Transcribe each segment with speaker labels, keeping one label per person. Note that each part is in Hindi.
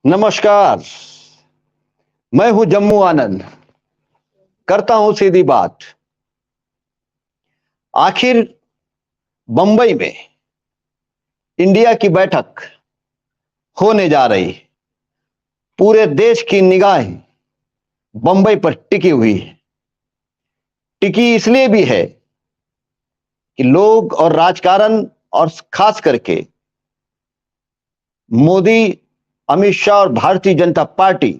Speaker 1: नमस्कार। मैं हूं जम्मू आनंद। करता हूं सीधी बात। आखिर बंबई में इंडिया की बैठक होने जा रही। पूरे देश की निगाहें बंबई पर टिकी हुई है। टिकी इसलिए भी है कि लोग और राजकारण और खास करके मोदी, अमित शाह और भारतीय जनता पार्टी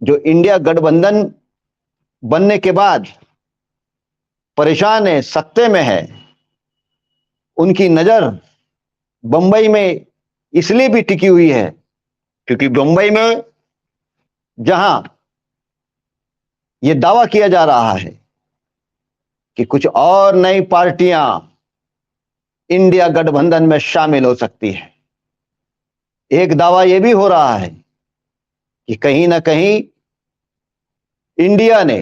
Speaker 1: जो इंडिया गठबंधन बनने के बाद परेशान है, सत्ते में है, उनकी नजर बंबई में इसलिए भी टिकी हुई है क्योंकि बंबई में जहां यह दावा किया जा रहा है कि कुछ और नई पार्टियां इंडिया गठबंधन में शामिल हो सकती है। एक दावा यह भी हो रहा है कि कहीं ना कहीं इंडिया ने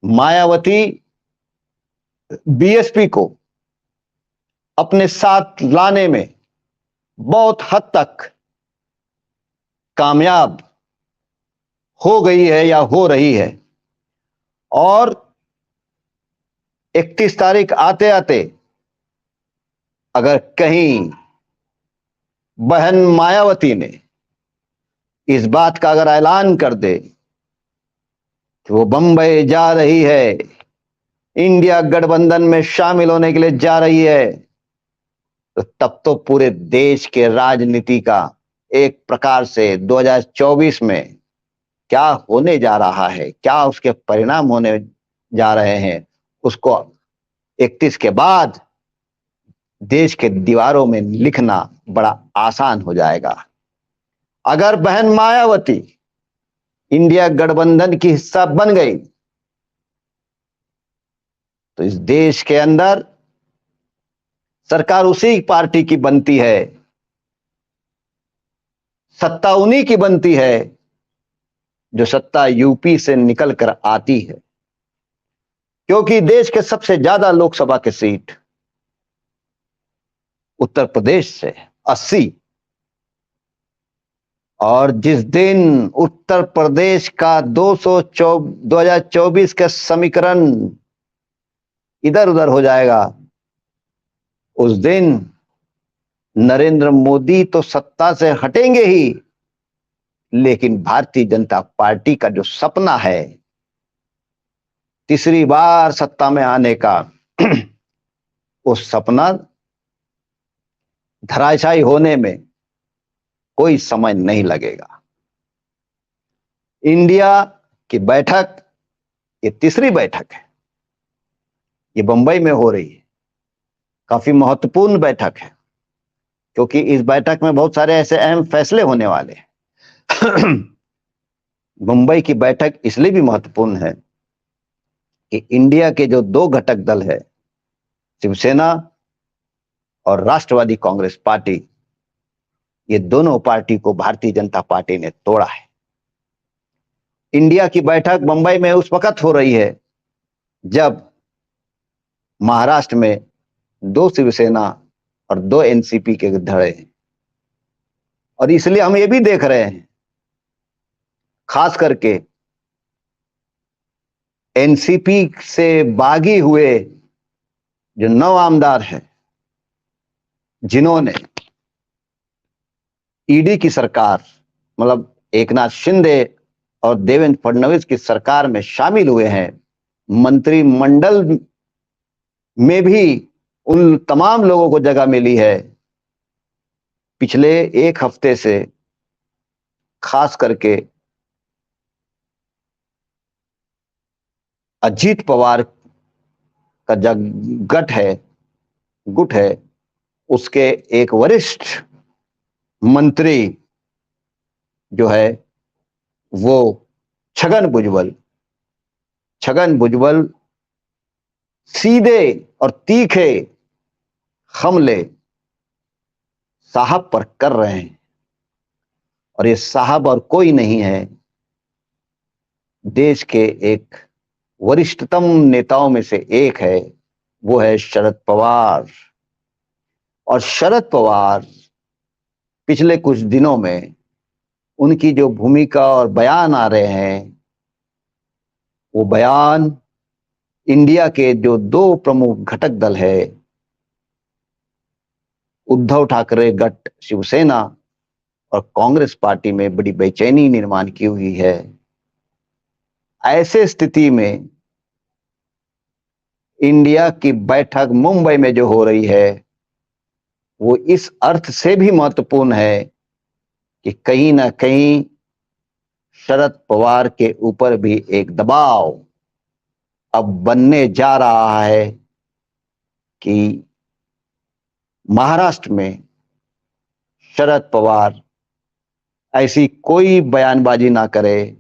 Speaker 1: मायावती, बीएसपी को अपने साथ लाने में बहुत हद तक कामयाब हो गई है या हो रही है। और 31 तारीख आते आते अगर कहीं बहन मायावती ने इस बात का अगर ऐलान कर दे कि वो बंबई जा रही है, इंडिया गठबंधन में शामिल होने के लिए जा रही है, तो तब तो पूरे देश के राजनीति का एक प्रकार से 2024 में क्या होने जा रहा है, क्या उसके परिणाम होने जा रहे हैं, उसको 31 के बाद देश के दीवारों में लिखना बड़ा आसान हो जाएगा। अगर बहन मायावती इंडिया गठबंधन की हिस्सा बन गई तो इस देश के अंदर सरकार उसी पार्टी की बनती है, सत्ता उन्हीं की बनती है जो सत्ता यूपी से निकल कर आती है। क्योंकि देश के सबसे ज्यादा लोकसभा के सीट उत्तर प्रदेश से 80, और जिस दिन उत्तर प्रदेश का 2024 का समीकरण इधर उधर हो जाएगा, उस दिन नरेंद्र मोदी तो सत्ता से हटेंगे ही, लेकिन भारतीय जनता पार्टी का जो सपना है तीसरी बार सत्ता में आने का वो सपना धराशायी होने में कोई समय नहीं लगेगा। इंडिया की बैठक, ये तीसरी बैठक है, ये बंबई में हो रही है। काफी महत्वपूर्ण बैठक है क्योंकि इस बैठक में बहुत सारे ऐसे अहम फैसले होने वाले हैं। मुंबई की बैठक इसलिए भी महत्वपूर्ण है कि इंडिया के जो दो घटक दल है, शिवसेना और राष्ट्रवादी कांग्रेस पार्टी, ये दोनों पार्टी को भारतीय जनता पार्टी ने तोड़ा है। इंडिया की बैठक मुंबई में उस वक्त हो रही है जब महाराष्ट्र में 2 शिवसेना और 2 एनसीपी के धड़े हैं। और इसलिए हम ये भी देख रहे हैं, खास करके एनसीपी से बागी हुए जो 9 आमदार हैं, जिन्होंने ईडी की सरकार, मतलब एकनाथ शिंदे और देवेंद्र फडणवीस की सरकार में शामिल हुए हैं, मंत्रिमंडल में भी उन तमाम लोगों को जगह मिली है। पिछले एक हफ्ते से खास करके अजीत पवार का जो गुट है, उसके एक वरिष्ठ मंत्री जो है वो छगन भुजबल सीधे और तीखे हमले साहब पर कर रहे हैं। और ये साहब और कोई नहीं है, देश के एक वरिष्ठतम नेताओं में से एक है, वो है शरद पवार। और शरद पवार पिछले कुछ दिनों में उनकी जो भूमिका और बयान आ रहे हैं, वो बयान इंडिया के जो दो प्रमुख घटक दल है, उद्धव ठाकरे गट शिवसेना और कांग्रेस पार्टी में बड़ी बेचैनी निर्माण की हुई है। ऐसे स्थिति में इंडिया की बैठक मुंबई में जो हो रही है, वो इस अर्थ से भी महत्वपूर्ण है कि कहीं ना कहीं शरद पवार के ऊपर भी एक दबाव अब बनने जा रहा है कि महाराष्ट्र में शरद पवार ऐसी कोई बयानबाजी ना करे,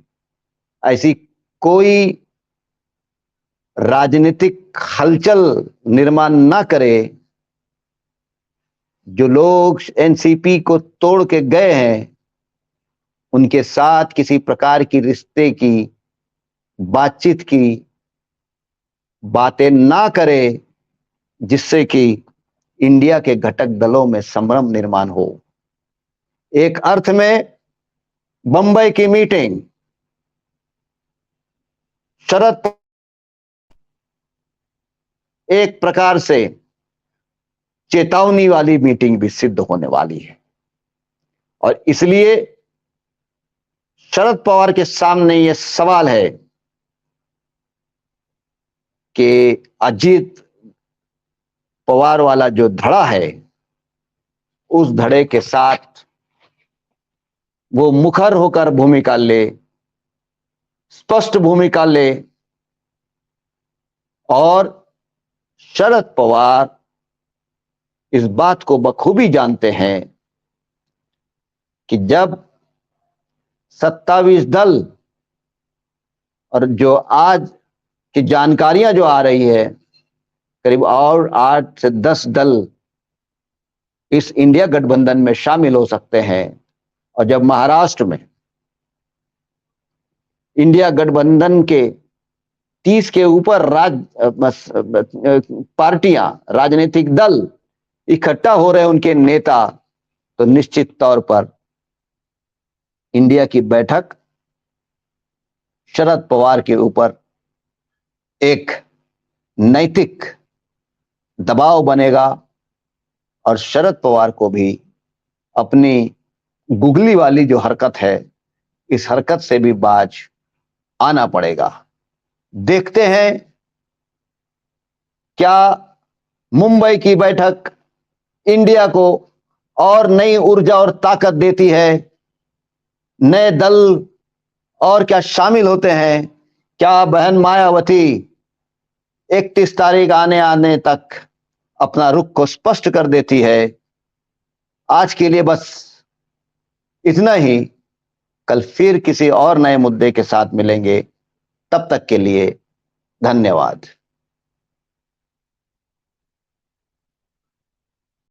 Speaker 1: ऐसी कोई राजनीतिक हलचल निर्माण ना करे। जो लोग एनसीपी को तोड़ के गए हैं, उनके साथ किसी प्रकार की रिश्ते की बातचीत की बातें ना करे, जिससे कि इंडिया के घटक दलों में संभ्रम निर्माण हो। एक अर्थ में बंबई की मीटिंग शरद एक प्रकार से चेतावनी वाली मीटिंग भी सिद्ध होने वाली है, और इसलिए शरद पवार के सामने यह सवाल है कि अजीत पवार वाला जो धड़ा है, उस धड़े के साथ वो मुखर होकर भूमिका ले, स्पष्ट भूमिका ले। और शरद पवार इस बात को बखूबी जानते हैं कि जब 27 दल और जो आज की जानकारियां जो आ रही है, करीब और 8 से 10 दल इस इंडिया गठबंधन में शामिल हो सकते हैं। और जब महाराष्ट्र में इंडिया गठबंधन के 30 के ऊपर पार्टियां, राजनीतिक दल इकट्ठा हो रहे हैं, उनके नेता, तो निश्चित तौर पर इंडिया की बैठक शरद पवार के ऊपर एक नैतिक दबाव बनेगा, और शरद पवार को भी अपनी गुगली वाली जो हरकत है, इस हरकत से भी बाज आना पड़ेगा। देखते हैं क्या मुंबई की बैठक इंडिया को और नई ऊर्जा और ताकत देती है, नए दल और क्या शामिल होते हैं। क्या बहन मायावती 31 तारीख आने तक अपना रुख को स्पष्ट कर देती है। आज के लिए बस इतना ही। कल फिर किसी और नए मुद्दे के साथ मिलेंगे। तब तक के लिए धन्यवाद।